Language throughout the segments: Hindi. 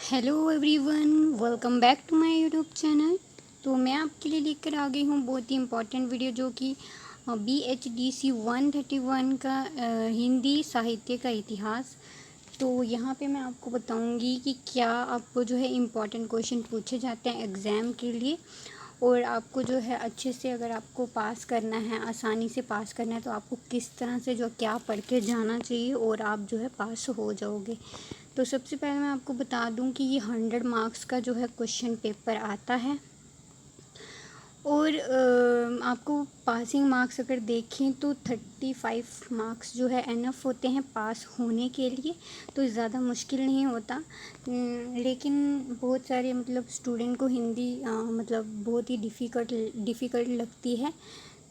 Hello everyone, welcome back to my YouTube channel. तो मैं आपके लिए लेकर आ गई हूँ बहुत ही इम्पोर्टेंट वीडियो जो कि BHDC 131 का हिंदी साहित्य का इतिहास। तो यहाँ पे मैं आपको बताऊँगी कि क्या आपको जो है इम्पोर्टेंट क्वेश्चन पूछे जाते हैं एग्ज़ाम के लिए, और आपको जो है अच्छे से अगर आपको पास करना है, आसानी से पास करना है, तो आपको किस तरह से जो क्या पढ़ के जाना चाहिए और आप जो है पास हो जाओगे। तो सबसे पहले मैं आपको बता दूं कि ये 100 मार्क्स का जो है क्वेश्चन पेपर आता है, और आपको पासिंग मार्क्स अगर देखें तो 35 मार्क्स जो है एनफ होते हैं पास होने के लिए। तो ज़्यादा मुश्किल नहीं होता, लेकिन बहुत सारे मतलब स्टूडेंट को हिंदी मतलब बहुत ही डिफ़िकल्ट लगती है,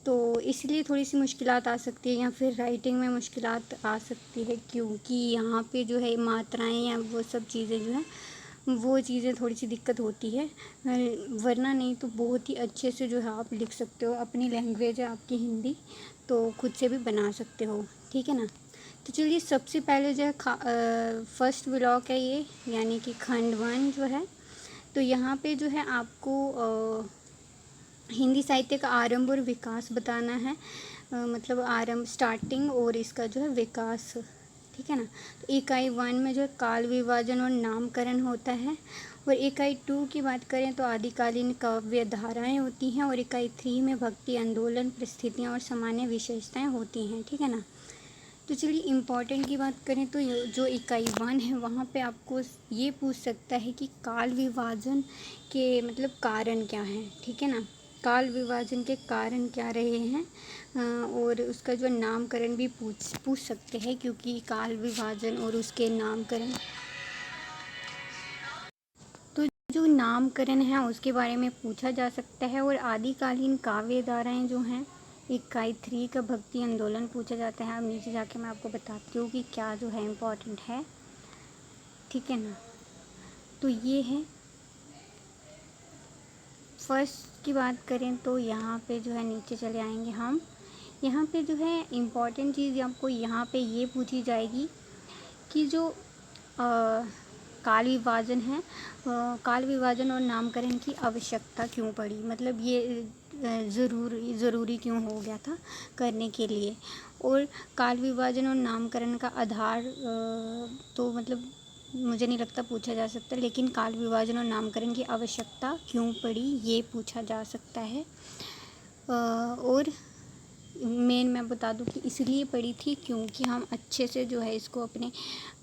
तो इसलिए थोड़ी सी मुश्किलात आ सकती है, या फिर राइटिंग में मुश्किलात आ सकती है, क्योंकि यहाँ पे जो है मात्राएं या वो सब चीज़ें जो हैं वो चीज़ें थोड़ी सी दिक्कत होती है। वरना नहीं तो बहुत ही अच्छे से जो है आप लिख सकते हो। अपनी लैंग्वेज है आपकी हिंदी, तो खुद से भी बना सकते हो, ठीक है ना। तो चलिए, सबसे पहले जो है फर्स्ट ब्लॉक है ये, यानी कि खंड 1 जो है। तो यहाँ पे जो है आपको हिंदी साहित्य का आरंभ और विकास बताना है। मतलब आरंभ, स्टार्टिंग, और इसका जो है विकास, ठीक है ना। तो इकाई 1 में जो है काल विभाजन और नामकरण होता है, और इकाई 2 की बात करें तो आदिकालीन काव्य धाराएं होती हैं, और इकाई 3 में भक्ति आंदोलन, परिस्थितियाँ और सामान्य विशेषताएं होती हैं, ठीक है ना। तो चलिए, इम्पॉर्टेंट की बात करें तो जो इकाई 1 है वहाँ पे आपको ये पूछ सकता है कि काल विभाजन के मतलब कारण क्या हैं, ठीक है ना। काल विभाजन के कारण क्या रहे हैं, और उसका जो नामकरण भी पूछ सकते हैं, क्योंकि काल विभाजन और उसके नामकरण, तो जो नामकरण है उसके बारे में पूछा जा सकता है। और आदिकालीन काव्य धाराएं जो हैं, इकाई 3 का भक्ति आंदोलन पूछा जाता है। अब नीचे जाके मैं आपको बताती हूँ कि क्या जो है इम्पोर्टेंट है, ठीक है ना। तो ये है फर्स्ट की बात करें तो यहाँ पे जो है नीचे चले आएंगे हम। यहाँ पे जो है इम्पॉर्टेंट चीज़ आपको यहाँ पे ये पूछी जाएगी कि जो काल विभाजन है, काल विभाजन और नामकरण की आवश्यकता क्यों पड़ी, मतलब ये ज़रूरी क्यों हो गया था करने के लिए। और काल विभाजन और नामकरण का आधार तो मतलब मुझे नहीं लगता पूछा जा सकता, लेकिन काल विभाजन और नामकरण की आवश्यकता क्यों पड़ी ये पूछा जा सकता है। और मेन मैं बता दूं कि इसलिए पड़ी थी क्योंकि हम अच्छे से जो है इसको अपने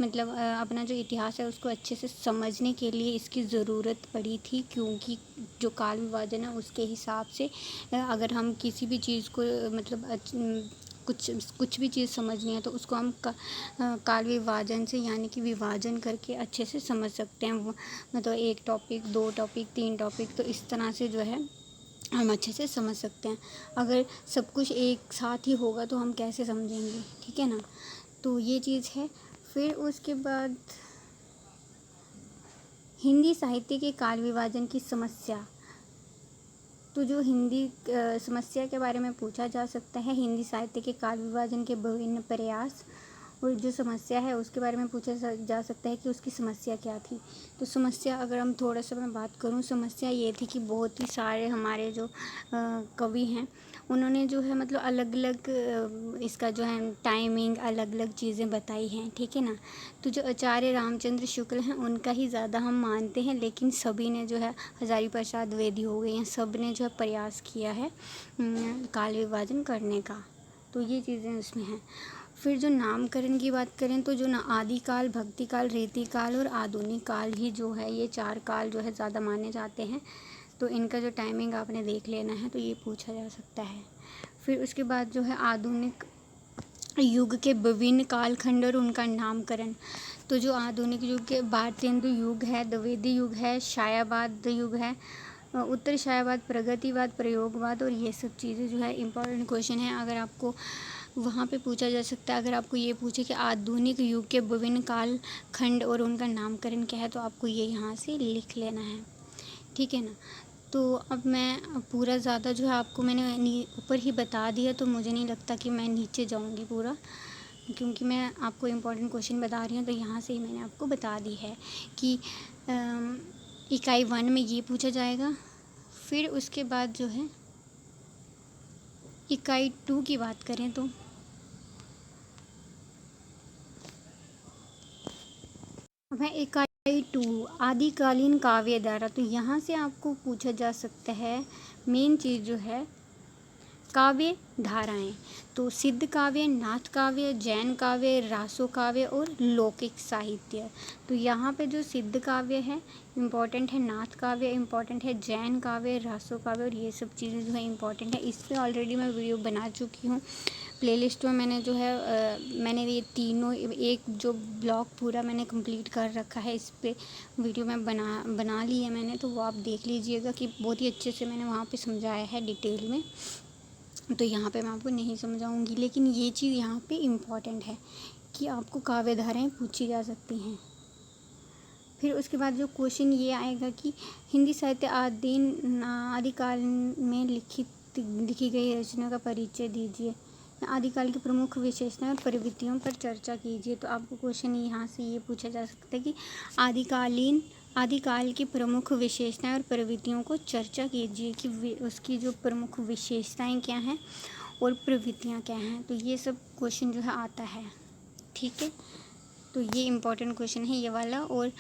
मतलब अपना जो इतिहास है उसको अच्छे से समझने के लिए इसकी ज़रूरत पड़ी थी, क्योंकि जो काल विभाजन है उसके हिसाब से अगर हम किसी भी चीज़ को मतलब कुछ भी चीज़ समझनी है तो उसको हम काल विभाजन से, यानी कि विभाजन करके अच्छे से समझ सकते हैं। मतलब 1 टॉपिक, 2 टॉपिक, 3 टॉपिक, तो इस तरह से जो है हम अच्छे से समझ सकते हैं। अगर सब कुछ एक साथ ही होगा तो हम कैसे समझेंगे, ठीक है ना। तो ये चीज़ है। फिर उसके बाद हिंदी साहित्य के काल विभाजन की समस्या। तो जो हिंदी समस्या के बारे में पूछा जा सकता है, हिंदी साहित्य के काल विभाजन के विभिन्न प्रयास, और जो समस्या है उसके बारे में पूछा जा सकता है कि उसकी समस्या क्या थी। तो समस्या अगर हम थोड़ा सा मैं बात करूँ, समस्या ये थी कि बहुत ही सारे हमारे जो कवि हैं उन्होंने जो है मतलब अलग अलग इसका जो है टाइमिंग, अलग अलग चीज़ें बताई हैं, ठीक है ना। तो जो आचार्य रामचंद्र शुक्ल हैं उनका ही ज़्यादा हम मानते हैं, लेकिन सभी ने जो है, हज़ारी प्रसाद द्विवेदी हो गए हैं, सब ने जो है प्रयास किया है काल विभाजन करने का। तो ये चीज़ें उसमें हैं। फिर जो नामकरण की बात करें तो जो आदिकाल, भक्तिकाल, रीतिकाल और आधुनिक काल ही जो है, ये 4 काल जो है ज़्यादा माने जाते हैं। तो इनका जो टाइमिंग आपने देख लेना है, तो ये पूछा जा सकता है। फिर उसके बाद जो है आधुनिक युग के विभिन्न कालखंड और उनका नामकरण। तो जो आधुनिक युग के भारतेंदु युग है, द्विवेदी युग है, छायावाद युग है, उत्तर छायावाद, प्रगतिवाद, प्रयोगवाद, और ये सब चीज़ें जो है इम्पोर्टेंट क्वेश्चन है। अगर आपको वहाँ पे पूछा जा सकता है, अगर आपको ये पूछे कि आधुनिक युग के विभिन्न काल खंड और उनका नामकरण क्या है, तो आपको ये यहाँ से लिख लेना है, ठीक है ना। तो अब मैं पूरा ज़्यादा जो है आपको मैंने ऊपर ही बता दिया, तो मुझे नहीं लगता कि मैं नीचे जाऊँगी पूरा। क्योंकि मैं आपको इम्पोर्टेंट क्वेश्चन बता रही हूँ तो यहाँ से ही मैंने आपको बता दी है कि इकाई 1 में ये पूछा जाएगा। फिर उसके बाद जो है इकाई 2 की बात करें तो वह इकाई 2 आदिकालीन काव्य धारा, तो यहाँ से आपको पूछा जा सकता है मेन चीज़ जो है काव्य धाराएं। तो सिद्ध काव्य, नाथ काव्य, जैन काव्य, रासो काव्य और लौकिक साहित्य। तो यहाँ पे जो सिद्ध काव्य है इम्पॉर्टेंट है, नाथ काव्य इम्पॉर्टेंट है, जैन काव्य, रासो काव्य और ये सब चीज़ें जो है इम्पॉर्टेंट है। इस पर ऑलरेडी मैं वीडियो बना चुकी हूँ। प्लेलिस्ट में मैंने जो है मैंने ये तीनों एक जो ब्लॉग पूरा मैंने कंप्लीट कर रखा है, इस पे वीडियो मैं बना ली है मैंने, तो वो आप देख लीजिएगा कि बहुत ही अच्छे से मैंने वहाँ पे समझाया है डिटेल में। तो यहाँ पे मैं आपको नहीं समझाऊंगी, लेकिन ये चीज़ यहाँ पे इम्पॉर्टेंट है कि आपको काव्य धाराएँ पूछी जा सकती हैं। फिर उसके बाद जो क्वेश्चन ये आएगा कि हिंदी साहित्य आदिकाल में लिखी गई रचना का परिचय दीजिए, आदिकाल की प्रमुख विशेषताएं और प्रवृत्तियों पर चर्चा कीजिए। तो आपको क्वेश्चन यहाँ से ये पूछा जा सकता है कि आदिकाल की प्रमुख विशेषताएं और प्रवृत्तियों को चर्चा कीजिए कि उसकी जो प्रमुख विशेषताएं क्या हैं और प्रवृत्तियां क्या हैं। तो ये सब क्वेश्चन जो है आता है, ठीक है। तो ये इम्पोर्टेंट क्वेश्चन है ये वाला, और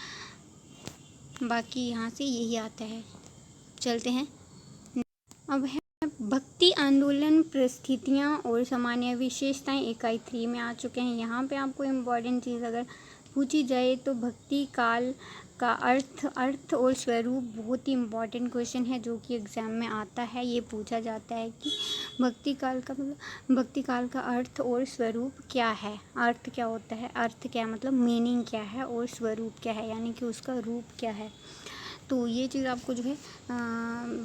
बाकी यहाँ से यही आता है। चलते हैं। अब है भक्ति आंदोलन परिस्थितियाँ और सामान्य विशेषताएं, इकाई 3 में आ चुके हैं। यहाँ पे आपको इम्पोर्टेंट चीज़ अगर पूछी जाए तो भक्ति काल का अर्थ और स्वरूप बहुत ही इम्पोर्टेंट क्वेश्चन है जो कि एग्ज़ाम में आता है। ये पूछा जाता है कि भक्ति काल का अर्थ और स्वरूप क्या है। अर्थ क्या होता है, अर्थ क्या मतलब मीनिंग क्या है, और स्वरूप क्या है यानी कि उसका रूप क्या है। तो ये चीज़ आपको जो है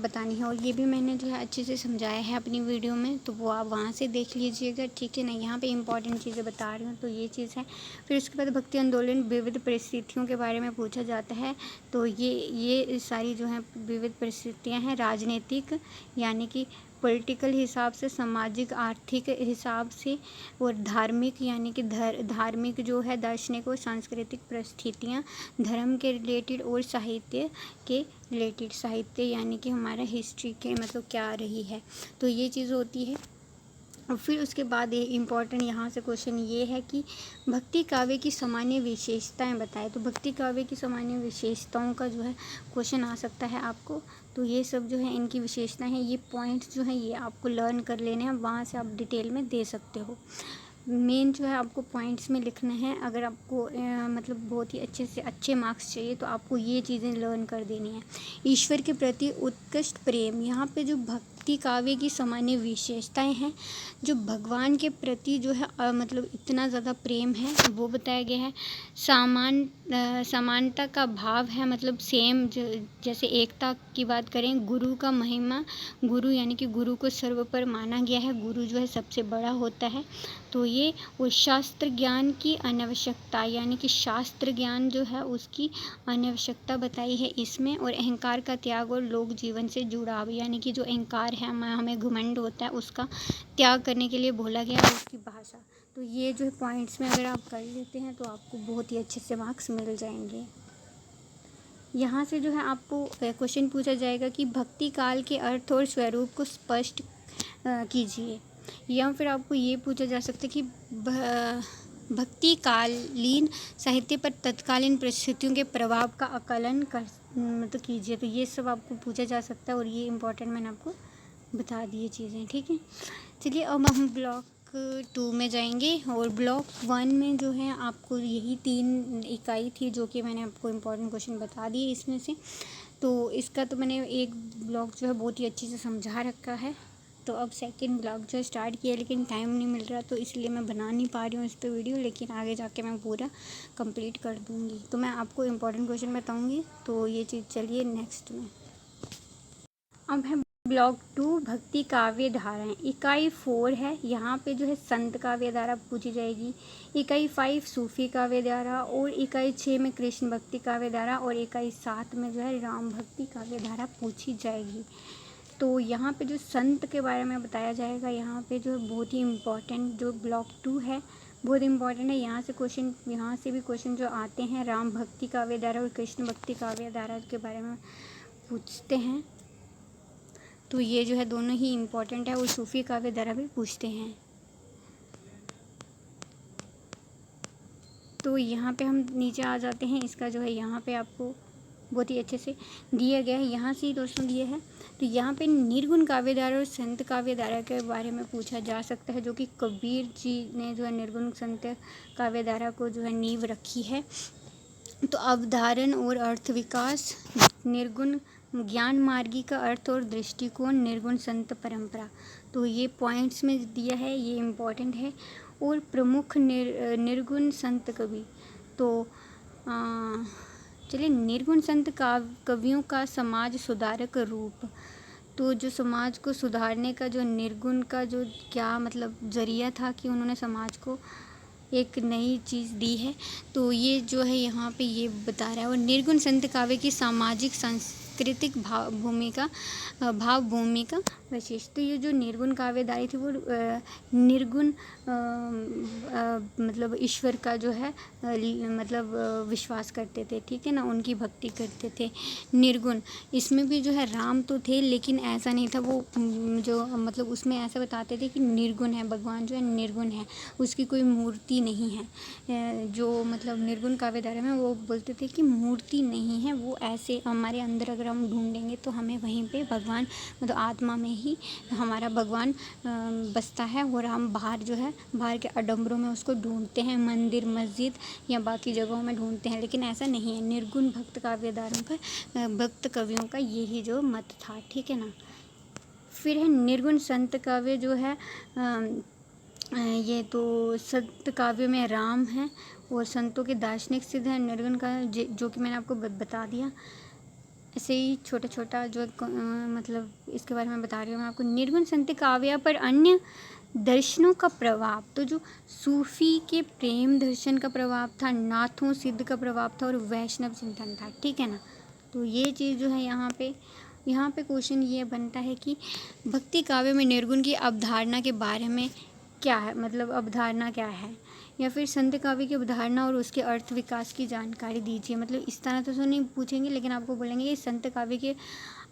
बतानी है, और ये भी मैंने जो है अच्छे से समझाया है अपनी वीडियो में, तो वो आप वहाँ से देख लीजिएगा, ठीक है ना। यहाँ पे इम्पॉर्टेंट चीज़ें बता रही हूँ, तो ये चीज़ है। फिर उसके बाद भक्ति आंदोलन विविध परिस्थितियों के बारे में पूछा जाता है। तो ये सारी जो है विविध परिस्थितियाँ हैं, राजनीतिक यानी कि पॉलिटिकल हिसाब से, सामाजिक आर्थिक हिसाब से, और धार्मिक यानी कि धार्मिक जो है दार्शनिक और सांस्कृतिक परिस्थितियाँ, धर्म के रिलेटेड, और साहित्य के रिलेटेड, साहित्य यानी कि हमारा हिस्ट्री के मतलब क्या रही है। तो ये चीज़ होती है। और फिर उसके बाद ये इम्पॉर्टेंट यहाँ से क्वेश्चन ये है कि भक्ति काव्य की सामान्य विशेषताएं बताएं। तो भक्ति काव्य की सामान्य विशेषताओं का जो है क्वेश्चन आ सकता है आपको। तो ये सब जो है इनकी विशेषताएं हैं, ये पॉइंट्स जो हैं ये आपको लर्न कर लेने हैं, वहाँ से आप डिटेल में दे सकते हो। मेन जो है आपको पॉइंट्स में लिखना है। अगर आपको मतलब बहुत ही अच्छे से अच्छे मार्क्स चाहिए तो आपको ये चीज़ें लर्न कर देनी है। ईश्वर के प्रति उत्कृष्ट प्रेम, यहाँ पे जो भक्ति काव्य की सामान्य विशेषताएं हैं, जो भगवान के प्रति जो है मतलब इतना ज़्यादा प्रेम है वो बताया गया है। समानता का भाव है, मतलब सेम जैसे एकता की बात करें। गुरु का महिमा, गुरु यानी कि गुरु को सर्वोपरि माना गया है, गुरु जो है सबसे बड़ा होता है। तो ये, और शास्त्र ज्ञान की अनावश्यकता यानी कि शास्त्र ज्ञान जो है उसकी अनावश्यकता बताई है इसमें। और अहंकार का त्याग और लोक जीवन से जुड़ाव, यानी कि जो अहंकार है हमें घमंड होता है उसका त्याग करने के लिए बोला गया है, उसकी भाषा। तो ये जो पॉइंट्स में अगर आप कर लेते हैं तो आपको बहुत ही अच्छे से मार्क्स मिल जाएंगे। यहाँ से जो है आपको क्वेश्चन पूछा जाएगा कि भक्ति काल के अर्थ और स्वरूप को स्पष्ट कीजिए, या फिर आपको ये पूछा जा सकता है कि भक्ति कालीन साहित्य पर तत्कालीन परिस्थितियों के प्रभाव का आकलन कर मतलब कीजिए। तो ये सब आपको पूछा जा सकता है, और ये इम्पोर्टेंट मैंने आपको बता दिए चीज़ें, ठीक है। चलिए अब हम ब्लॉक 2 में जाएंगे, और ब्लॉक 1 में जो है आपको यही 3 इकाई थी जो कि मैंने आपको इम्पोर्टेंट क्वेश्चन बता दिए इसमें से। तो इसका तो मैंने एक ब्लॉक जो है बहुत ही अच्छे से समझा रखा है। तो अब सेकंड ब्लॉग जो स्टार्ट किया, लेकिन टाइम नहीं मिल रहा तो इसलिए मैं बना नहीं पा रही हूँ इस पर वीडियो, लेकिन आगे जाके मैं पूरा कंप्लीट कर दूँगी। तो मैं आपको इम्पोर्टेंट क्वेश्चन बताऊँगी। तो ये चीज़ चलिए नेक्स्ट में। अब है ब्लॉक 2 भक्ति काव्य धाराएँ। इकाई 4 है, यहाँ पे जो है संत काव्य धारा पूछी जाएगी। इकाई 5 सूफी काव्य धारा, और इकाई 6 में कृष्ण भक्ति काव्य धारा, और इकाई 7 में जो है राम भक्ति काव्य धारा पूछी जाएगी। तो यहाँ पे जो संत के बारे में बताया जाएगा, यहाँ पे जो बहुत ही इम्पोर्टेंट जो ब्लॉक 2 है बहुत इंपॉर्टेंट है। यहाँ से भी क्वेश्चन जो आते हैं राम भक्ति काव्य धारा और कृष्ण भक्ति काव्य धारा के बारे में पूछते हैं। तो ये जो है दोनों ही इम्पोर्टेंट है, और सूफी काव्य धारा भी पूछते हैं। तो यहाँ पे हम नीचे आ जाते हैं। इसका जो है यहाँ पे आपको बहुत ही अच्छे से दिया गया है, यहाँ से ही दोस्तों दिए हैं। तो यहाँ पे निर्गुण काव्य धारा और संत काव्य धारा के बारे में पूछा जा सकता है, जो कि कबीर जी ने जो है निर्गुण संत काव्य धारा को जो है नींव रखी है। तो अवधारण और अर्थ विकास, निर्गुण ज्ञान मार्गी का अर्थ और दृष्टिकोण, निर्गुण संत परंपरा। तो ये पॉइंट्स में दिया है, ये इम्पोर्टेंट है। और प्रमुख निर्गुण संत कवि। तो चलिए, निर्गुण संत कवियों का समाज सुधारक रूप। तो जो समाज को सुधारने का जो निर्गुण का जो क्या मतलब जरिया था कि उन्होंने समाज को एक नई चीज़ दी है, तो ये जो है यहाँ पे ये बता रहा है। और निर्गुण संत काव्य की सामाजिक सांस्कृतिक भाव भूमिका विशेष। तो ये जो निर्गुण काव्यधारी थी वो निर्गुण मतलब ईश्वर का जो है मतलब विश्वास करते थे, ठीक है ना, उनकी भक्ति करते थे। निर्गुण इसमें भी जो है राम तो थे, लेकिन ऐसा नहीं था। वो जो मतलब उसमें ऐसा बताते थे कि निर्गुण है, भगवान जो है निर्गुण है, उसकी कोई मूर्ति नहीं है। जो मतलब निर्गुण काव्यधारा में वो बोलते थे कि मूर्ति नहीं है, वो ऐसे हमारे अंदर अगर हम ढूंढेंगे तो हमें वहीं पे भगवान मतलब आत्मा में ही हमारा भगवान बसता है। और हम बाहर जो है बाहर के आडंबरों में उसको ढूंढते हैं, मंदिर मस्जिद या बाकी जगहों में ढूंढते हैं, लेकिन ऐसा नहीं है। निर्गुण भक्त काव्यधारों का भक्त कवियों का यही जो मत था, ठीक है ना। फिर है निर्गुण संत काव्य जो है ये तो संत काव्य में राम है और संतों के दार्शनिक सिद्ध है। निर्गुण का जो कि मैंने आपको बता दिया। ऐसे ही छोटा छोटा जो मतलब इसके बारे में बता रही हूँ मैं आपको। निर्गुण संत काव्य पर अन्य दर्शनों का प्रभाव। तो जो सूफी के प्रेम दर्शन का प्रभाव था, नाथों सिद्ध का प्रभाव था, और वैष्णव चिंतन था, ठीक है ना। तो ये चीज़ जो है यहाँ पे क्वेश्चन ये बनता है कि भक्ति काव्य में निर्गुण की अवधारणा के बारे में क्या है, मतलब अवधारणा क्या है, या फिर संत काव्य की अवधारणा और उसके अर्थ विकास की जानकारी दीजिए। मतलब इस तरह तो नहीं पूछेंगे, लेकिन आपको बोलेंगे कि संत काव्य की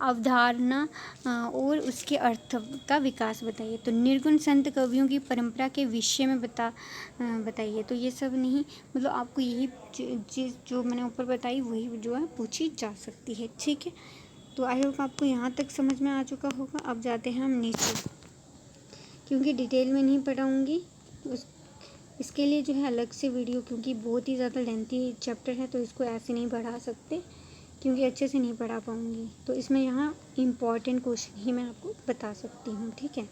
अवधारणा और उसके अर्थ का विकास बताइए। तो निर्गुण संत कवियों की परंपरा के विषय में बताइए। तो ये सब नहीं, मतलब आपको यही चीज़ जो मैंने ऊपर बताई वही जो है पूछी जा सकती है, ठीक है। तो आई होप आपको यहाँ तक समझ में आ चुका होगा। अब जाते हैं हम नीचे, क्योंकि डिटेल में नहीं पढ़ाऊँगी, इसके लिए जो है अलग से वीडियो, क्योंकि बहुत ही ज़्यादा लेंथी चैप्टर है, तो इसको ऐसे नहीं पढ़ा सकते, क्योंकि अच्छे से नहीं पढ़ा पाऊँगी। तो इसमें यहाँ इम्पॉर्टेंट क्वेश्चन ही मैं आपको बता सकती हूँ, ठीक है।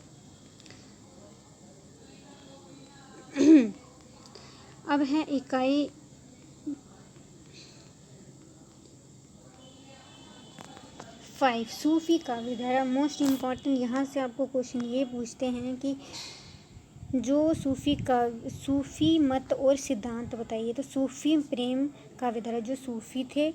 अब है इकाई 5 सूफी काव्य धारा। मोस्ट इम्पॉर्टेंट यहाँ से आपको क्वेश्चन ये पूछते हैं कि जो सूफी मत और सिद्धांत बताइए। तो सूफी प्रेम काव्यधारा, जो सूफी थे,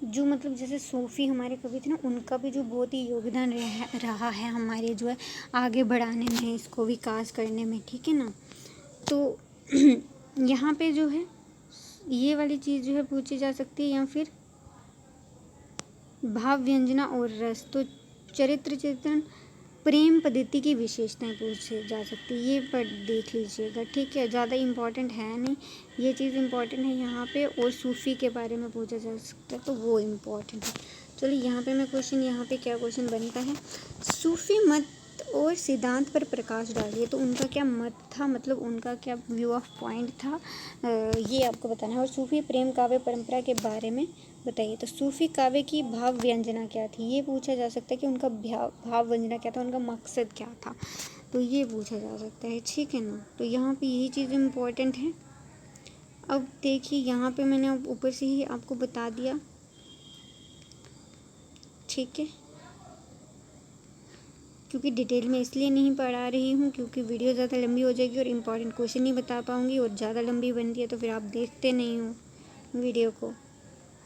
जो मतलब जैसे सूफी हमारे कवि थे ना, उनका भी जो बहुत ही योगदान रहा है हमारे जो है आगे बढ़ाने में, इसको विकास करने में, ठीक है ना। तो यहाँ पे जो है ये वाली चीज़ जो है पूछी जा सकती है, या फिर भाव व्यंजना और रस। तो चरित्र चित्रण प्रेम पद्धति की विशेषताएं पूछी जा सकती है, ये पर देख लीजिएगा, ठीक है। ज़्यादा इम्पॉर्टेंट है नहीं, ये चीज़ इम्पॉर्टेंट है यहाँ पे। और सूफ़ी के बारे में पूछा जा सकता है, तो वो इम्पॉर्टेंट है। चलिए यहाँ पे मैं क्वेश्चन, यहाँ पे क्या क्वेश्चन बनता है, सूफ़ी मत और सिद्धांत पर प्रकाश डालिए। तो उनका क्या मत था, मतलब उनका क्या व्यू ऑफ पॉइंट था, ये आपको बताना है। और सूफ़ी प्रेम काव्य परंपरा के बारे में बताइए। तो सूफ़ी काव्य की भाव व्यंजना क्या थी, ये पूछा जा सकता है कि उनका भाव व्यंजना क्या था, उनका मकसद क्या था, तो ये पूछा जा सकता है, ठीक है ना। तो यहाँ पे यही चीज़ इम्पोर्टेंट है। अब देखिए यहाँ पे मैंने ऊपर से ही आपको बता दिया, ठीक है, क्योंकि डिटेल में इसलिए नहीं पढ़ा रही हूँ क्योंकि वीडियो ज़्यादा लंबी हो जाएगी और इम्पॉर्टेंट क्वेश्चन नहीं बता पाऊँगी, और ज़्यादा लंबी बनती है तो फिर आप देखते नहीं हो वीडियो को।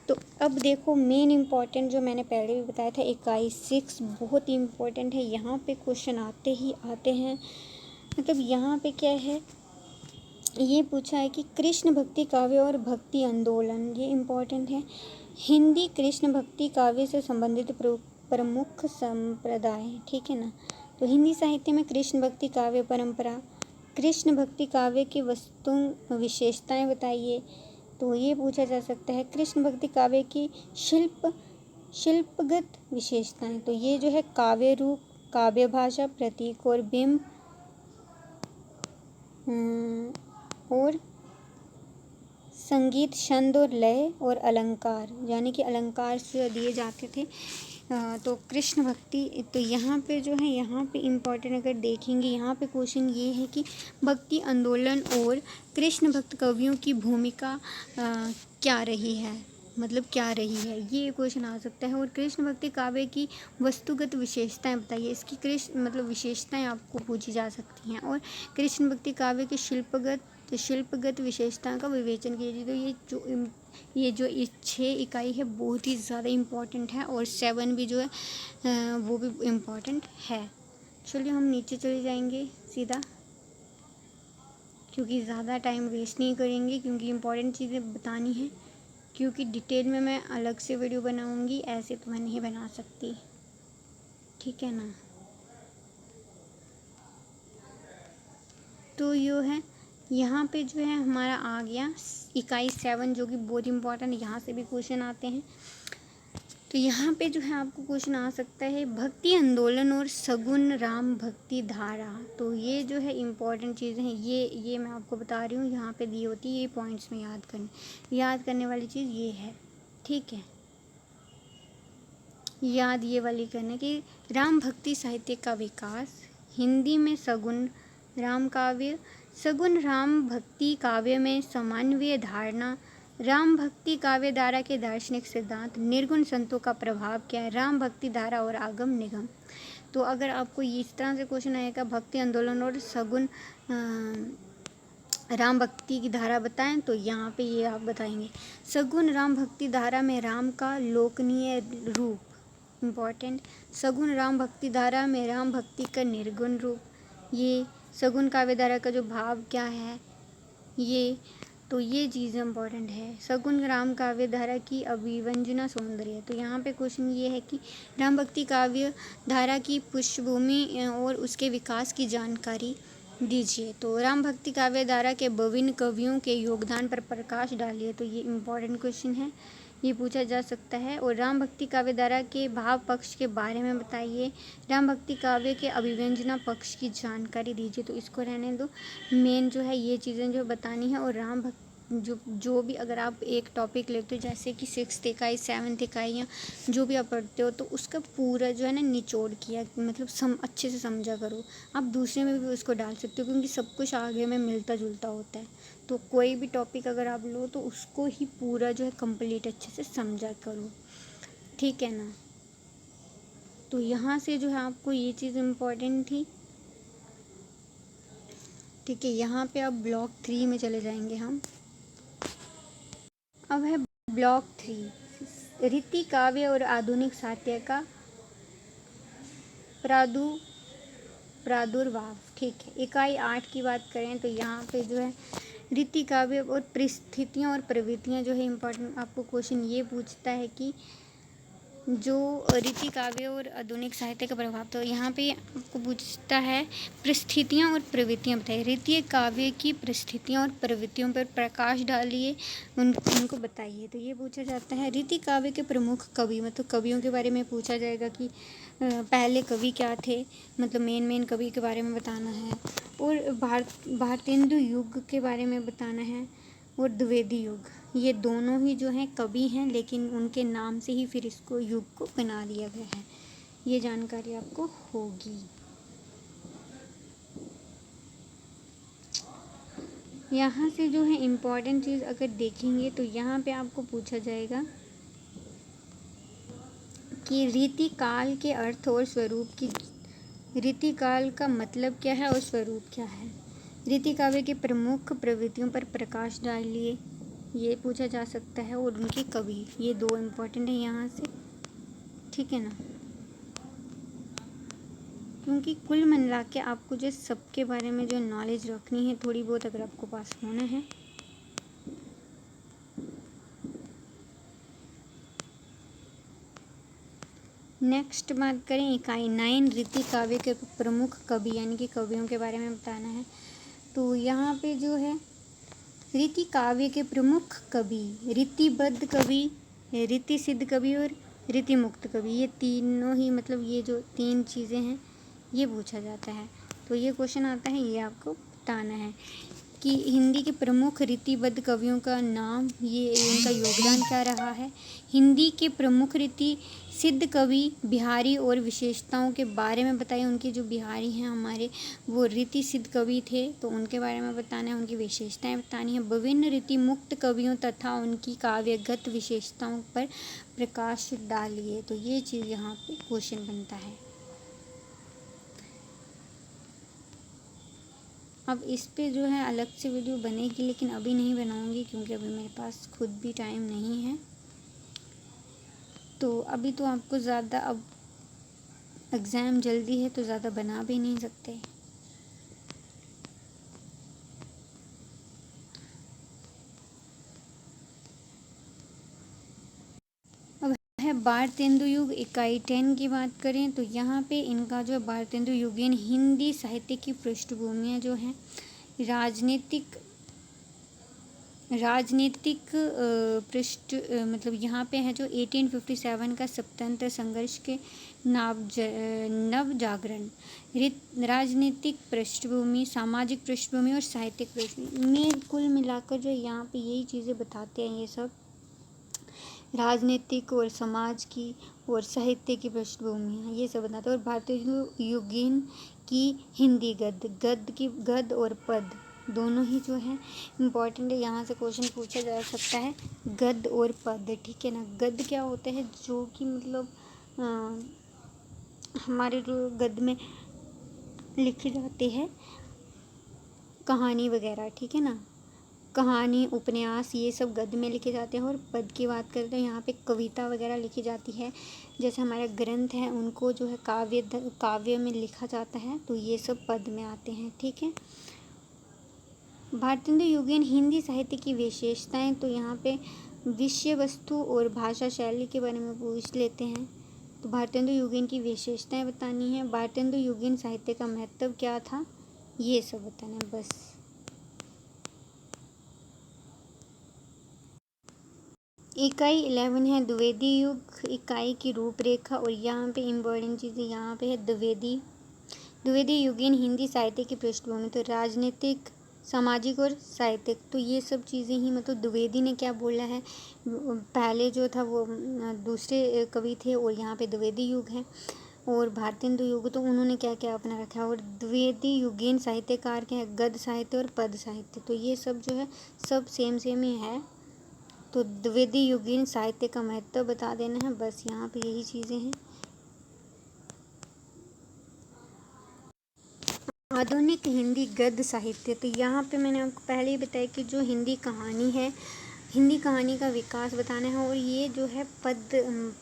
तो अब देखो मेन इम्पॉर्टेंट जो मैंने पहले भी बताया था, इकाई 6 बहुत ही इम्पोर्टेंट है। यहाँ पे क्वेश्चन आते ही आते हैं। मतलब यहाँ पे क्या है, ये पूछा है कि कृष्ण भक्ति काव्य और भक्ति आंदोलन, ये इम्पोर्टेंट है। हिंदी कृष्ण भक्ति काव्य से संबंधित प्रमुख संप्रदाय, ठीक है ना। तो हिंदी साहित्य में कृष्ण भक्ति काव्य परंपरा, कृष्ण भक्ति काव्य की वस्तु विशेषताएं बताइए। तो ये पूछा जा सकता है कृष्ण भक्ति काव्य की शिल्पगत विशेषताएं। तो ये जो है काव्य रूप, काव्य भाषा, प्रतीक और बिंब और संगीत, छंद और लय और अलंकार, यानी कि अलंकार से दिए जाते थे। तो कृष्ण भक्ति, तो यहाँ पे जो है, यहाँ पे इम्पोर्टेंट अगर देखेंगे, यहाँ पे क्वेश्चन ये है कि भक्ति आंदोलन और कृष्ण भक्त कवियों की भूमिका क्या रही है, मतलब क्या रही है, ये क्वेश्चन आ सकता है। और कृष्ण भक्ति काव्य की वस्तुगत विशेषताएं बताइए, इसकी कृष्ण मतलब विशेषताएं आपको पूछी जा सकती हैं। और कृष्ण भक्ति काव्य की शिल्पगत विशेषताओं का विवेचन कीजिए। तो ये जो 6 इकाई है बहुत ही ज़्यादा इम्पॉर्टेंट है, और 7 भी जो है वो भी इम्पॉर्टेंट है। चलिए हम नीचे चले जाएंगे सीधा, क्योंकि ज़्यादा टाइम वेस्ट नहीं करेंगे, क्योंकि इम्पॉर्टेंट चीज़ें बतानी है, क्योंकि डिटेल में मैं अलग से वीडियो बनाऊंगी, ऐसे तो मैं नहीं बना सकती, ठीक है ना। तो यो है, यहाँ पे जो है हमारा आ गया इकाई 7, जो कि बहुत इम्पोर्टेंट, यहाँ से भी क्वेश्चन आते हैं। तो यहाँ पे जो है आपको क्वेश्चन आ सकता है भक्ति आंदोलन और सगुन राम भक्ति धारा। तो ये जो है इम्पोर्टेंट चीज़ें हैं, ये मैं आपको बता रही हूँ, यहाँ पे दी होती है, ये पॉइंट्स में याद करने वाली चीज़ ये है, ठीक है। याद ये वाली करने की, राम भक्ति साहित्य का विकास, हिंदी में सगुन राम काव्य, सगुन राम भक्ति काव्य में समन्वय धारणा, राम भक्ति काव्य धारा के दार्शनिक सिद्धांत, निर्गुण संतों का प्रभाव क्या है, राम भक्ति धारा और आगम निगम। तो अगर आपको इस तरह से क्वेश्चन आएगा भक्ति आंदोलन और सगुन राम भक्ति की धारा बताएं, तो यहाँ पे ये आप बताएंगे सगुन राम भक्ति धारा में राम का लोकनीय रूप, इम्पॉर्टेंट। सगुन राम भक्ति धारा में राम भक्ति का निर्गुण रूप, ये सगुन काव्य धारा का जो भाव क्या है, ये तो ये चीज़ इम्पॉर्टेंट है। सगुन राम काव्य धारा की अभिव्यंजना सौंदर्य, तो यहाँ पे क्वेश्चन ये है कि राम भक्ति काव्य धारा की पृष्ठभूमि और उसके विकास की जानकारी दीजिए। तो राम भक्ति काव्य धारा के विभिन्न कवियों के योगदान पर प्रकाश डालिए। तो ये इम्पॉर्टेंट क्वेश्चन है, ये पूछा जा सकता है। और राम भक्ति काव्य धारा के भाव पक्ष के बारे में बताइए। राम भक्ति काव्य के अभिव्यंजना पक्ष की जानकारी दीजिए। तो इसको रहने दो, मेन जो है ये चीज़ें जो बतानी है। और राम भक्ति जो भी अगर आप एक टॉपिक लेते हो, जैसे कि 6th इकाई 7th इकाई या जो भी आप पढ़ते हो, तो उसका पूरा जो है ना निचोड़ किया, मतलब अच्छे से समझा करो। आप दूसरे में भी उसको डाल सकते हो, क्योंकि सब कुछ आगे में मिलता जुलता होता है। तो कोई भी टॉपिक अगर आप लो तो उसको ही पूरा जो है कंप्लीट अच्छे से समझा करो, ठीक है ना। तो यहाँ से जो है आपको ये चीज़ इम्पोर्टेंट थी, ठीक है। यहाँ पे अब ब्लॉक 3 में चले जाएंगे हम। अब है ब्लॉक 3, रीति काव्य और आधुनिक साहित्य का प्रादुर्भाव, ठीक है। इकाई 8 की बात करें तो यहाँ पे जो है रीति काव्य और परिस्थितियाँ और प्रवृत्तियाँ जो है इम्पोर्टेंट, आपको क्वेश्चन ये पूछता है कि जो रीति काव्य और आधुनिक साहित्य का प्रभाव, तो यहाँ पे आपको पूछता है परिस्थितियाँ और प्रवृत्तियाँ बताइए। रीति काव्य की परिस्थितियाँ और प्रवृत्तियों पर प्रकाश डालिए, उनको बताइए। तो ये पूछा जाता है रीति काव्य के प्रमुख कवि, मतलब कवियों के बारे में पूछा जाएगा कि पहले कवि क्या थे, मतलब मेन कवि के बारे में बताना है। और भारतेंदु युग के बारे में बताना है, और द्विवेदी युग, ये दोनों ही जो हैं कवि हैं, लेकिन उनके नाम से ही फिर इसको युग को बना दिया गया है। ये जानकारी आपको होगी। यहाँ से जो है इम्पोर्टेंट चीज़ अगर देखेंगे तो यहाँ पे आपको पूछा जाएगा कि रीति काल के अर्थ और स्वरूप की, रीति काल का मतलब क्या है और स्वरूप क्या है। रीति काव्य की प्रमुख प्रवृत्तियों पर प्रकाश डालिए, ये पूछा जा सकता है। और उनके कवि, ये 2 इम्पोर्टेंट है यहाँ से, ठीक है ना। क्योंकि कुल मिला के आपको जो सबके बारे में जो नॉलेज रखनी है थोड़ी बहुत, अगर आपको पास होना है। नेक्स्ट बात करें इकाई 9 रीति काव्य के प्रमुख कवि यानी कि कवियों के बारे में बताना है। तो यहाँ पे जो है रीति काव्य के प्रमुख कवि, रीतिबद्ध कवि, रीति सिद्ध कवि और रीति मुक्त कवि, ये तीनों ही मतलब ये जो 3 चीज़ें हैं ये पूछा जाता है। तो ये क्वेश्चन आता है, ये आपको बताना है कि हिंदी के प्रमुख रीतिबद्ध कवियों का नाम, ये उनका योगदान क्या रहा है। हिंदी के प्रमुख रीति सिद्ध कवि बिहारी और विशेषताओं के बारे में बताइए। उनके जो बिहारी हैं हमारे, वो रीति सिद्ध कवि थे, तो उनके बारे में बताना है, उनकी विशेषताएं बतानी है। विभिन्न रीति मुक्त कवियों तथा उनकी काव्यगत विशेषताओं पर प्रकाश डालिए। तो ये चीज़ यहाँ पे क्वेश्चन बनता है। अब इस पे जो है अलग से वीडियो बनेगी, लेकिन अभी नहीं बनाऊंगी क्योंकि अभी मेरे पास खुद भी टाइम नहीं है। तो अभी तो आपको ज़्यादा, अब एग्ज़ाम जल्दी है तो ज़्यादा बना भी नहीं सकते। अब है भारतेंदु युग, इकाई 10 की बात करें तो यहाँ पे इनका जो भारतेंदु युगीन हिंदी साहित्य की पृष्ठभूमियाँ जो हैं राजनीतिक मतलब यहाँ पे है जो 1857 का स्वतंत्र संघर्ष के नव जागरण, राजनीतिक पृष्ठभूमि, सामाजिक पृष्ठभूमि और साहित्यिक पृष्ठभूमि में कुल मिलाकर जो यहाँ पे यही चीज़ें बताते हैं। ये सब राजनीतिक और समाज की और साहित्य की पृष्ठभूमि ये सब बताते हैं। और भारतीय युगीन की हिंदी गद्य और पद दोनों ही जो है इम्पॉर्टेंट है। यहाँ से क्वेश्चन पूछा जा सकता है, गद्य और पद, ठीक है ना। गद्य क्या होता है, जो कि मतलब हमारे जो गद्य में लिखी जाती है कहानी वगैरह, ठीक है ना, कहानी उपन्यास ये सब गद्य में लिखे जाते हैं। और पद की बात करें तो यहाँ पे कविता वगैरह लिखी जाती है, जैसे हमारे ग्रंथ हैं उनको जो है काव्य में लिखा जाता है, तो ये सब पद में आते हैं, ठीक है। भारतेंदु युगीन हिंदी साहित्य की विशेषताएं, तो यहाँ पे विषय वस्तु और भाषा शैली के बारे में पूछ लेते हैं। तो भारतेंदु युगीन की विशेषताएं बतानी है। भारतेंदु युगीन साहित्य का महत्व क्या था, ये सब बताना है बस। इकाई 11 है द्विवेदी युग, इकाई की रूपरेखा। और यहाँ पे इम्पोर्टेंट चीज़ें यहाँ पे है द्विवेदी युगीन हिंदी साहित्य की पृष्ठभूमि, तो राजनीतिक, सामाजिक और साहित्यिक, तो ये सब चीज़ें ही मतलब द्विवेदी ने क्या बोला है, पहले जो था वो दूसरे कवि थे और यहाँ पे द्विवेदी युग है। और भारतेंदु युग तो उन्होंने क्या क्या अपना रखा है। और द्विवेदी युगीन साहित्यकार के हैं गद्य साहित्य और पद साहित्य, तो ये सब जो है सब सेम ही है। तो द्विवेदी युगीन साहित्य का महत्व बता देना है बस, यहाँ पे यही चीज़ें हैं। आधुनिक हिंदी गद्य साहित्य, तो यहाँ पे मैंने आपको पहले ही बताया कि जो हिंदी कहानी है, हिंदी कहानी का विकास बताना है। और ये जो है पद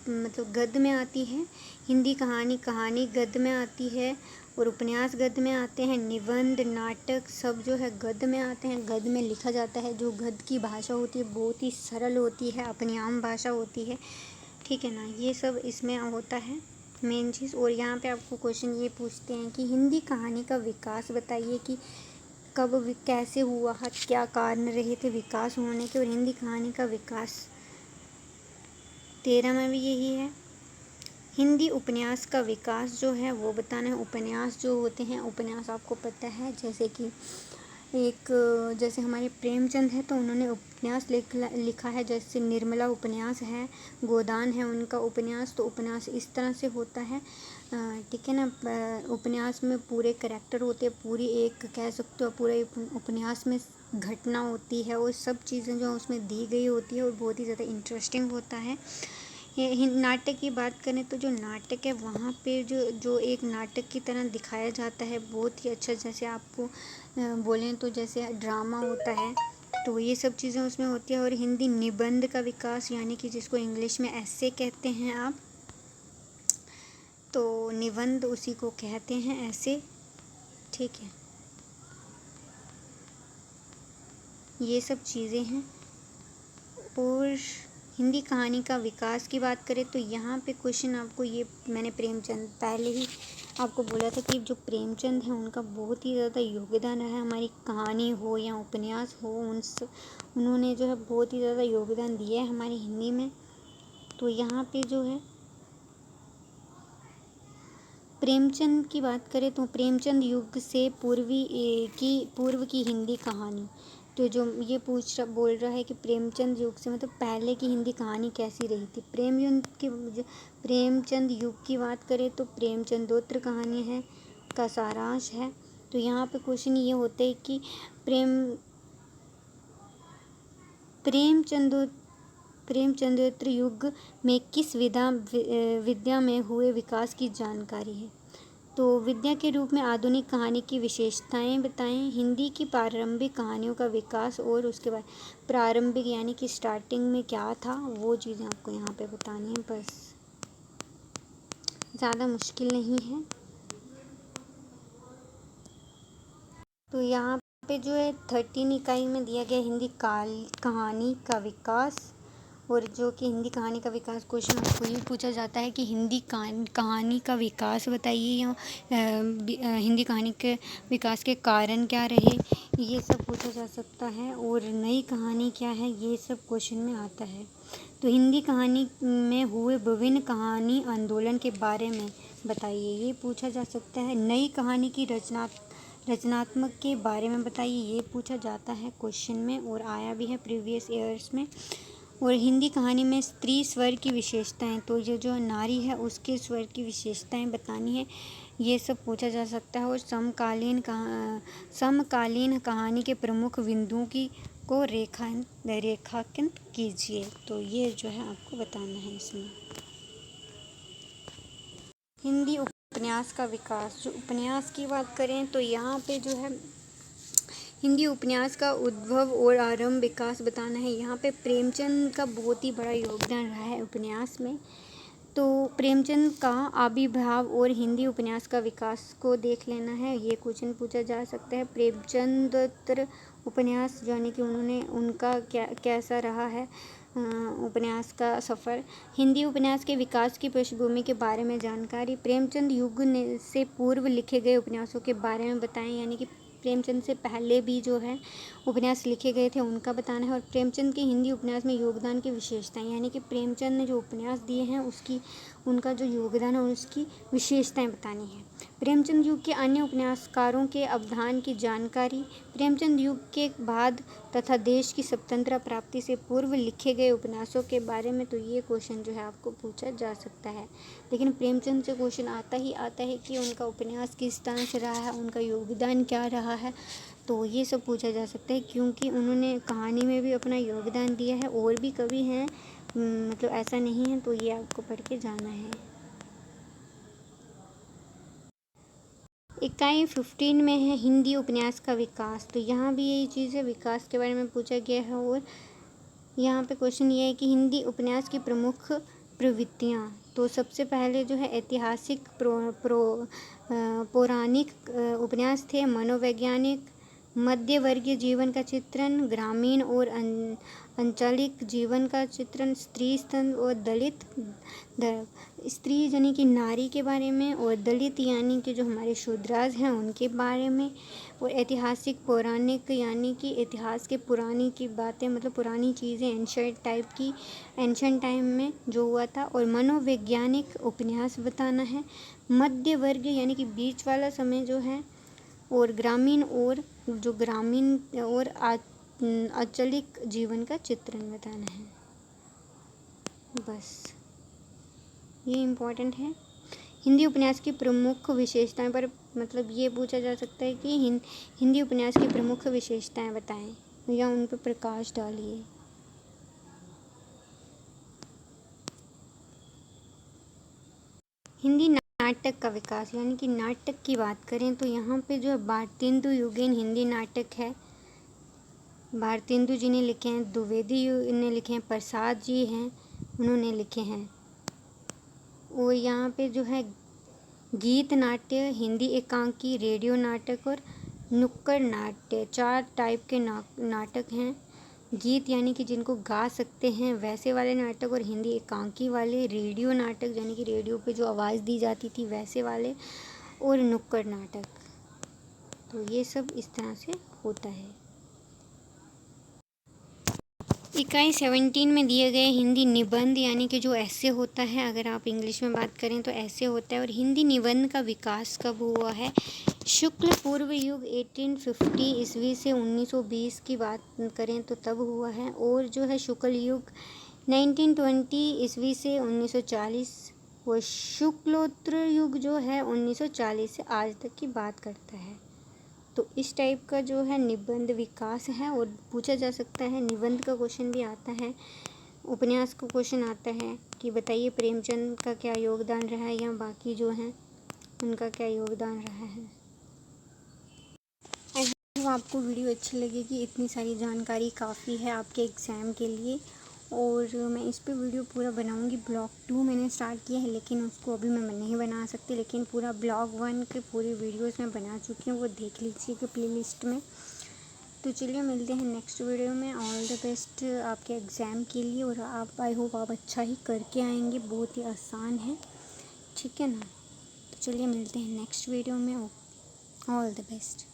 मतलब गद्य में आती है, हिंदी कहानी गद्य में आती है, और उपन्यास गद्य में आते हैं, निबंध नाटक सब जो है गद्य में आते हैं, गद्य में लिखा जाता है। जो गद्य की भाषा होती है बहुत ही सरल होती है, अपनी आम भाषा होती है, ठीक है ना। ये सब इसमें होता है मेन चीज़। और यहाँ पे आपको क्वेश्चन ये पूछते हैं कि हिंदी कहानी का विकास बताइए कि कब कैसे हुआ, क्या कारण रहे थे विकास होने के। और हिंदी कहानी का विकास 13 में भी यही है। हिंदी उपन्यास का विकास जो है वो बताना है। उपन्यास जो होते हैं, उपन्यास आपको पता है जैसे कि जैसे हमारे प्रेमचंद है तो उन्होंने उपन्यास लिखा है, जैसे निर्मला उपन्यास है, गोदान है उनका उपन्यास। तो उपन्यास इस तरह से होता है, ठीक है ना। उपन्यास में पूरे कैरेक्टर होते हैं, पूरी एक कह सकते हो पूरे उपन्यास में घटना होती है और सब चीज़ें जो उसमें दी गई होती है और बहुत ही ज़्यादा इंटरेस्टिंग होता है। ये नाटक की बात करें तो जो नाटक है वहाँ पे जो एक नाटक की तरह दिखाया जाता है बहुत ही अच्छा, जैसे आपको बोलें तो जैसे ड्रामा होता है, तो ये सब चीज़ें उसमें होती है। और हिंदी निबंध का विकास, यानी कि जिसको इंग्लिश में एस्से कहते हैं आप, तो निबंध उसी को कहते हैं ऐसे, ठीक है। ये सब चीज़ें हैं। और हिंदी कहानी का विकास की बात करें तो यहाँ पे क्वेश्चन आपको, ये मैंने प्रेमचंद पहले ही आपको बोला था कि जो प्रेमचंद है उनका बहुत ही ज़्यादा योगदान रहा है, हमारी कहानी हो या उपन्यास हो, उन्होंने जो है बहुत ही ज़्यादा योगदान दिया है हमारी हिंदी में। तो यहाँ पे जो है प्रेमचंद की बात करें तो प्रेमचंद युग से पूर्व की हिंदी कहानी, तो जो ये बोल रहा है कि प्रेमचंद युग से मतलब पहले की हिंदी कहानी कैसी रही थी। प्रेमचंद युग की बात करें तो प्रेमचंदोत्तर कहानी है का सारांश है। तो यहाँ पे क्वेश्चन ये होते हैं कि प्रेमचंदोत्तर युग में किस विद्या में हुए विकास की जानकारी है। तो विद्या के रूप में आधुनिक कहानी की विशेषताएं बताएं। हिंदी की प्रारंभिक कहानियों का विकास और उसके बाद प्रारंभिक यानी कि स्टार्टिंग में क्या था वो चीज़ें आपको यहाँ पे बतानी है, बस ज़्यादा मुश्किल नहीं है। तो यहाँ पे जो है 13 इकाई में दिया गया हिंदी कहानी का विकास, और जो कि हिंदी कहानी का विकास क्वेश्चन आपको ये पूछा जाता है कि हिंदी कहानी का विकास बताइए, या हिंदी कहानी के विकास के कारण क्या रहे, ये सब पूछा जा सकता है। और नई कहानी क्या है, ये सब क्वेश्चन में आता है। तो हिंदी कहानी में हुए विभिन्न कहानी आंदोलन के बारे में बताइए, ये पूछा जा सकता है। नई कहानी की रचनात्मक के बारे में बताइए, ये पूछा जाता है क्वेश्चन में और आया भी है प्रीवियस ईयर्स में। और हिंदी कहानी में स्त्री स्वर की विशेषताएं, तो ये जो नारी है उसके स्वर की विशेषताएं बतानी है, ये सब पूछा जा सकता है। और समकालीन कहानी के प्रमुख बिंदुओं को रेखांकित कीजिए, तो ये जो है आपको बताना है इसमें। हिंदी उपन्यास का विकास, जो उपन्यास की बात करें तो यहाँ पे जो है हिंदी उपन्यास का उद्भव और आरंभ विकास बताना है। यहाँ पे प्रेमचंद का बहुत ही बड़ा योगदान रहा है उपन्यास में। तो प्रेमचंद का आविर्भाव और हिंदी उपन्यास का विकास को देख लेना है, ये क्वेश्चन पूछा जा सकता है। प्रेमचंदोत्तर उपन्यास यानी कि उनका कैसा रहा है उपन्यास का सफ़र। हिंदी उपन्यास के विकास की पृष्ठभूमि के बारे में जानकारी। प्रेमचंद युग से पूर्व लिखे गए उपन्यासों के बारे में बताएं, यानी कि प्रेमचंद से पहले भी जो है उपन्यास लिखे गए थे उनका बताना है। और प्रेमचंद के हिंदी उपन्यास में योगदान की विशेषताएं, यानी कि प्रेमचंद ने जो उपन्यास दिए हैं उनका जो योगदान है उसकी विशेषताएं बतानी है। प्रेमचंद युग के अन्य उपन्यासकारों के अवदान की जानकारी। प्रेमचंद युग के बाद तथा देश की स्वतंत्रता प्राप्ति से पूर्व लिखे गए उपन्यासों के बारे में, तो ये क्वेश्चन जो है आपको पूछा जा सकता है। लेकिन प्रेमचंद से क्वेश्चन आता है कि उनका उपन्यास किस तरह से रहा है, उनका योगदान क्या रहा है, तो ये सब पूछा जा सकता है, क्योंकि उन्होंने कहानी में भी अपना योगदान दिया है। और भी कवि हैं, मतलब ऐसा नहीं है, तो ये आपको पढ़ के जाना है। इकाई 15 में है हिंदी उपन्यास का विकास, तो यहाँ भी यही चीज़ है, विकास के बारे में पूछा गया है। और यहाँ पे क्वेश्चन ये है कि हिंदी उपन्यास की प्रमुख प्रवृत्तियाँ, तो सबसे पहले जो है ऐतिहासिक पौराणिक उपन्यास थे, मनोवैज्ञानिक, मध्यवर्गीय जीवन का चित्रण, ग्रामीण और अंचलिक जीवन का चित्रण, स्त्री स्तंभ और दलित स्त्री यानी कि नारी के बारे में, और दलित यानी कि जो हमारे शूद्राज हैं उनके बारे में, और ऐतिहासिक पौराणिक यानी कि इतिहास के पुरानी की बातें, मतलब पुरानी चीज़ें एंशंट टाइम में जो हुआ था। और मनोवैज्ञानिक उपन्यास बताना है, मध्य वर्ग यानी कि बीच वाला समय जो है, और ग्रामीण और अंचलिक जीवन का चित्रण बताना है, बस ये इम्पोर्टेंट है। हिंदी उपन्यास की प्रमुख विशेषताएं पर मतलब ये पूछा जा सकता है कि हिंदी उपन्यास की प्रमुख विशेषताएं बताएं या उन पर प्रकाश डालिए। हिंदी नाटक का विकास, यानी कि नाटक की बात करें तो यहाँ पे जो है भारतेंदु युगेन हिंदी नाटक है, भारतेंदु जी ने लिखे हैं, द्विवेदी ने लिखे हैं, प्रसाद जी हैं उन्होंने लिखे हैं। और यहाँ पे जो है गीत नाट्य, हिंदी एकांकी, रेडियो नाटक और नुक्कड़ नाट्य 4 टाइप के नाटक हैं। गीत यानी कि जिनको गा सकते हैं वैसे वाले नाटक, और हिंदी एकांकी वाले, रेडियो नाटक यानी कि रेडियो पे जो आवाज़ दी जाती थी वैसे वाले, और नुक्कड़ नाटक। तो ये सब इस तरह से होता है। इकाई 17 में दिए गए हिंदी निबंध यानी कि जो ऐसे होता है, अगर आप इंग्लिश में बात करें तो ऐसे होता है। और हिंदी निबंध का विकास कब हुआ है? शुक्ल पूर्व युग 1850 ईस्वी से 1920 की बात करें तो तब हुआ है। और जो है शुक्ल युग 1920 ईस्वी से 1940, वो शुक्लोत्तर युग जो है 1940 से आज तक की बात करता है। तो इस टाइप का जो है निबंध विकास है। और पूछा जा सकता है, निबंध का क्वेश्चन भी आता है, उपन्यास का क्वेश्चन आता है कि बताइए प्रेमचंद का क्या योगदान रहा है, या बाकी जो हैं उनका क्या योगदान रहा है। आई होप आपको वीडियो अच्छी लगेगी। इतनी सारी जानकारी काफ़ी है आपके एग्ज़ाम के लिए। और मैं इस पे वीडियो पूरा बनाऊंगी। ब्लॉग 2 मैंने स्टार्ट किया है, लेकिन उसको अभी मैं नहीं बना सकती, लेकिन पूरा ब्लॉग 1 के पूरे वीडियोस मैं बना चुकी हूँ, वो देख लीजिएगा प्लेलिस्ट में। तो चलिए मिलते हैं नेक्स्ट वीडियो में। ऑल द बेस्ट आपके एग्ज़ाम के लिए, और आप आई होप आप अच्छा ही करके आएंगे, बहुत ही आसान है, ठीक है ना। तो चलिए मिलते हैं नेक्स्ट वीडियो में। All the best.